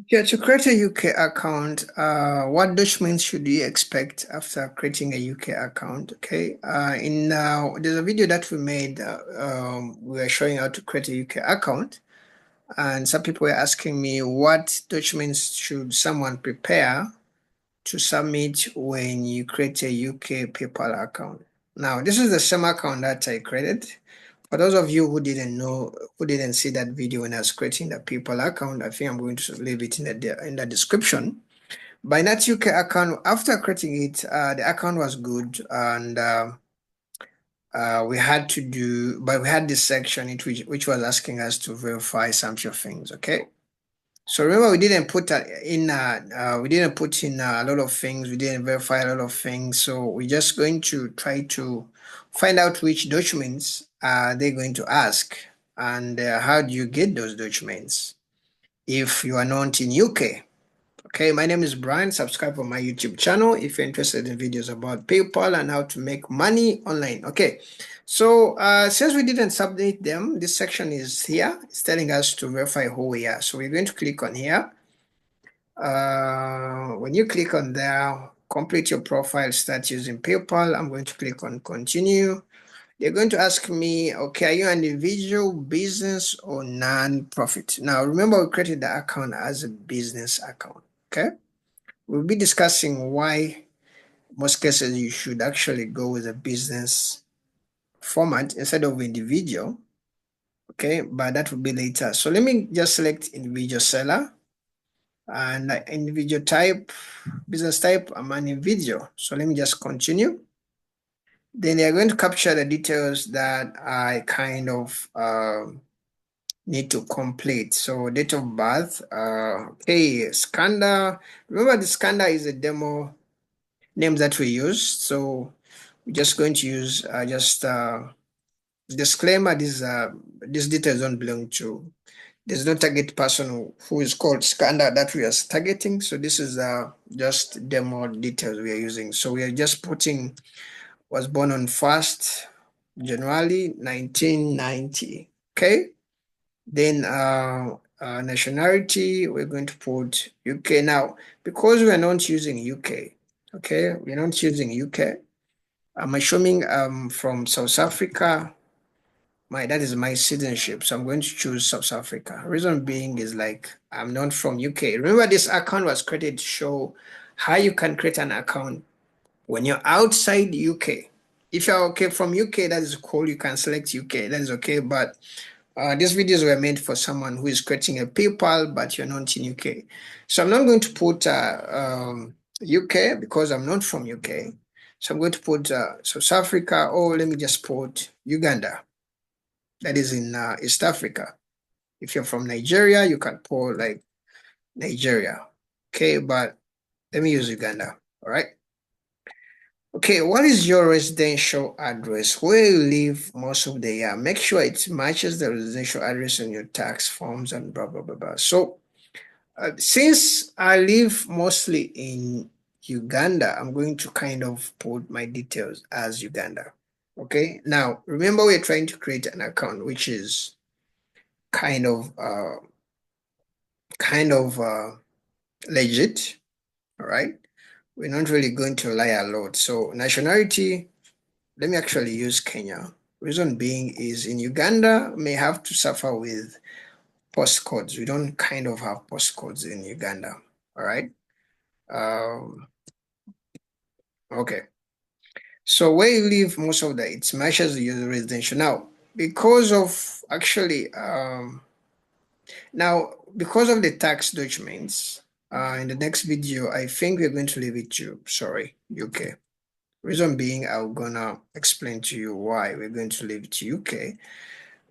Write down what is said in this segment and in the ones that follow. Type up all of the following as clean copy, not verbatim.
Yeah, to create a UK account, what documents should you expect after creating a UK account? Okay, there's a video that we made. We were showing how to create a UK account, and some people were asking me what documents should someone prepare to submit when you create a UK PayPal account. Now, this is the same account that I created. For those of you who didn't know, who didn't see that video when I was creating the PayPal account, I think I'm going to leave it in the description. By that UK account, after creating it, the account was good, and we had to do, but we had this section which was asking us to verify some few things. Okay, so remember, we didn't put in a lot of things. We didn't verify a lot of things. So we're just going to try to find out which documents are they going to ask, and how do you get those documents if you are not in UK. Okay, my name is Brian. Subscribe for my YouTube channel if you're interested in videos about PayPal and how to make money online. Okay, so since we didn't submit them, this section is here. It's telling us to verify who we are. So we're going to click on here. When you click on there, complete your profile, start using PayPal. I'm going to click on continue. They're going to ask me, okay, are you an individual, business, or non-profit? Now, remember, we created the account as a business account. Okay, we'll be discussing why most cases you should actually go with a business format instead of individual. Okay, but that will be later. So let me just select individual seller and individual type, business type. I'm an individual. So let me just continue. Then they are going to capture the details that I kind of need to complete. So date of birth, okay, Skanda. Remember the Skanda is a demo name that we use. So we're just going to use just disclaimer, these details don't belong to, there's no target person who is called Skanda that we are targeting. So this is just demo details we are using. So we are just putting was born on 1st January 1990. Okay. Then nationality, we're going to put UK. Now, because we're not using UK, okay, we're not using UK. I'm assuming from South Africa. That is my citizenship, so I'm going to choose South Africa. Reason being is like I'm not from UK. Remember, this account was created to show how you can create an account when you're outside UK. If you're okay from UK, that is cool. You can select UK. That is okay. But these videos were made for someone who is creating a PayPal, but you're not in UK. So I'm not going to put UK because I'm not from UK. So I'm going to put South Africa, or let me just put Uganda. That is in East Africa. If you're from Nigeria, you can put like Nigeria. Okay, but let me use Uganda. All right. Okay, what is your residential address? Where you live most of the year? Make sure it matches the residential address on your tax forms and blah, blah, blah, blah. So, since I live mostly in Uganda, I'm going to kind of put my details as Uganda. Okay, now remember, we're trying to create an account which is kind of kind of legit. All right, we're not really going to lie a lot. So, nationality. Let me actually use Kenya. Reason being is in Uganda, may have to suffer with postcodes. We don't kind of have postcodes in Uganda. All right. Um, okay. So where you live, most of the it matches the residential. Now, because of actually now because of the tax documents, in the next video, I think we're going to leave it to sorry, UK. Reason being, I'm gonna explain to you why we're going to leave it to UK.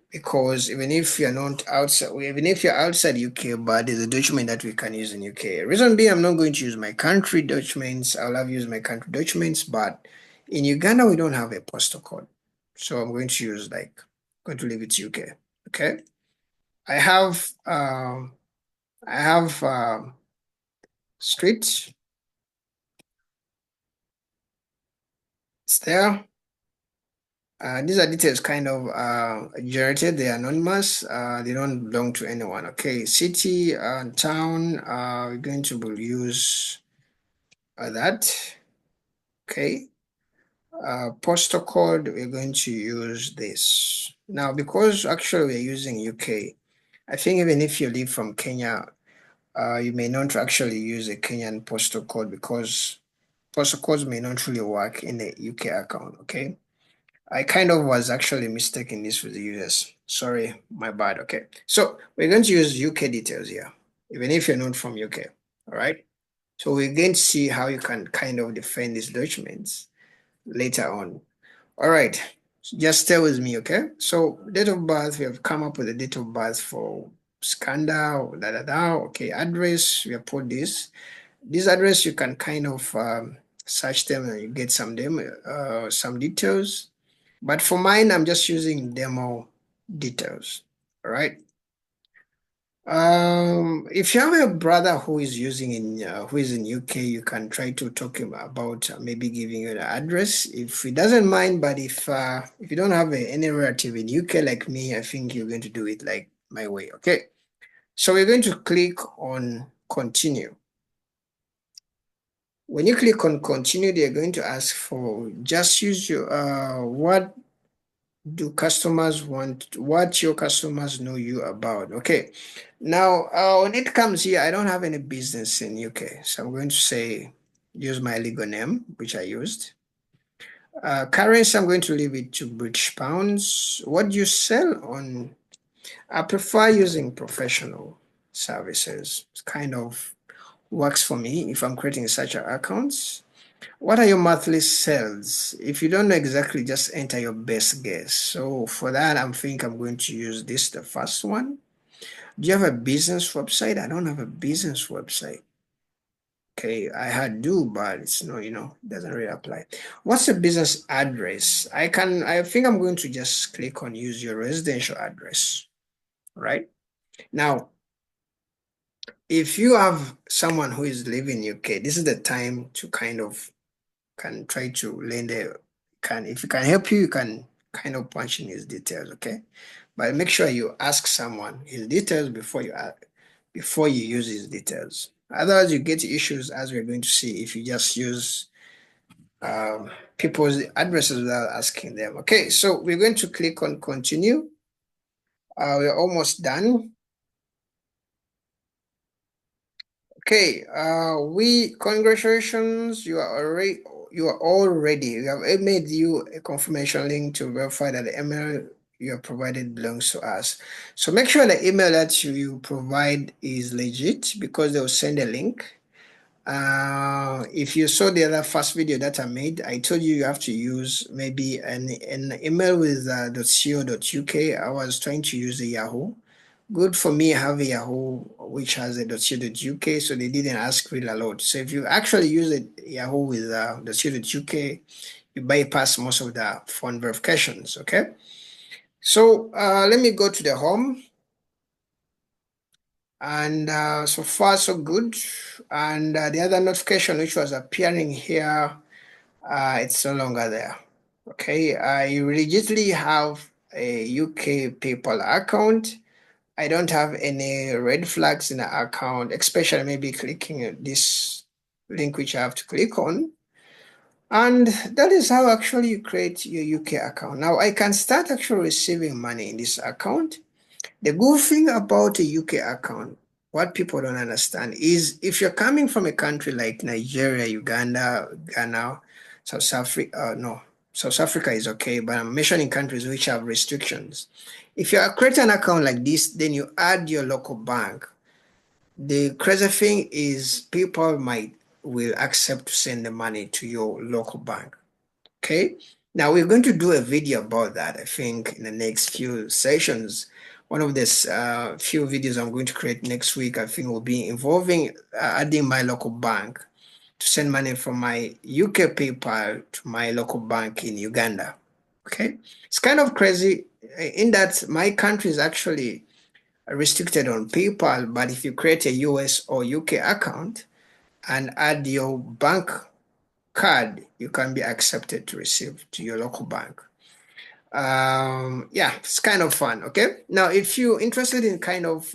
Because even if you're not outside, even if you're outside UK, but there's a document that we can use in UK. Reason being, I'm not going to use my country documents. I'll have used my country documents, but in Uganda we don't have a postal code, so I'm going to use like going to leave it to UK. Okay, I have I have street. It's there. These are details kind of generated. They are anonymous. They don't belong to anyone. Okay, city, town. We're going to use that. Okay. Postal code. We're going to use this now because actually we're using UK. I think even if you live from Kenya, you may not actually use a Kenyan postal code because postal codes may not really work in a UK account. Okay. I kind of was actually mistaking this with the US. Sorry, my bad. Okay. So we're going to use UK details here, even if you're not from UK. All right. So we're going to see how you can kind of defend these documents later on. All right. Just stay with me, okay? So date of birth, we have come up with a date of birth for Skanda, da da da. Okay, address, we have put this. This address, you can kind of search them and you get some details. But for mine, I'm just using demo details. All right. If you have a brother who is who is in UK, you can try to talk him about maybe giving you the address if he doesn't mind. But if you don't have any relative in UK like me, I think you're going to do it like my way. Okay. So we're going to click on continue. When you click on continue, they're going to ask for just use your what do customers want, what your customers know you about. Okay, now when it comes here, I don't have any business in UK, so I'm going to say use my legal name, which I used. Currency, I'm going to leave it to British pounds. What do you sell on? I prefer using professional services. It kind of works for me if I'm creating such accounts. What are your monthly sales? If you don't know exactly, just enter your best guess. So for that, I think I'm going to use this, the first one. Do you have a business website? I don't have a business website. Okay, I had do, but it's no, doesn't really apply. What's a business address? I think I'm going to just click on use your residential address, right? Now, if you have someone who is living in UK, this is the time to kind of can try to lend a can if it can help you, you can kind of punch in his details, okay? But make sure you ask someone his details before you use his details. Otherwise, you get issues as we're going to see if you just use people's addresses without asking them. Okay, so we're going to click on continue. We're almost done. Okay, we congratulations, you are all ready. We have made you a confirmation link to verify that the email you have provided belongs to us. So make sure the email that you provide is legit because they'll send a link. If you saw the other first video that I made, I told you you have to use maybe an email with .co.uk. I was trying to use the Yahoo. Good for me, I have a Yahoo which has a .co.uk, so they didn't ask really a lot. So if you actually use a Yahoo with .co.uk, you bypass most of the phone verifications, okay? So let me go to the home. And so far, so good. And the other notification which was appearing here, it's no longer there. Okay, I immediately have a UK PayPal account. I don't have any red flags in the account, especially maybe clicking this link which I have to click on. And that is how actually you create your UK account. Now I can start actually receiving money in this account. The good thing about a UK account, what people don't understand is if you're coming from a country like Nigeria, Uganda, Ghana, South Africa, no, South Africa is okay, but I'm mentioning countries which have restrictions. If you create an account like this, then you add your local bank. The crazy thing is people will accept to send the money to your local bank. Okay. Now we're going to do a video about that, I think, in the next few sessions. One of this few videos I'm going to create next week, I think, will be involving adding my local bank to send money from my UK PayPal to my local bank in Uganda. Okay. It's kind of crazy in that my country is actually restricted on PayPal, but if you create a US or UK account and add your bank card, you can be accepted to receive to your local bank. Yeah, it's kind of fun. Okay, now if you're interested in kind of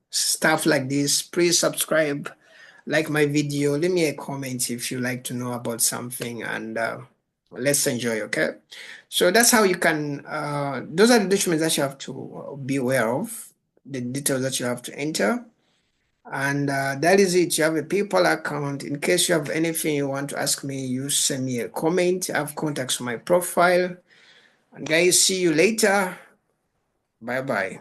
stuff like this, please subscribe, like my video, leave me a comment if you like to know about something, and let's enjoy. Okay, so that's how you can those are the documents that you have to be aware of, the details that you have to enter. And that is it. You have a PayPal account. In case you have anything you want to ask me, you send me a comment. I have contacts on my profile. And guys, see you later. Bye bye.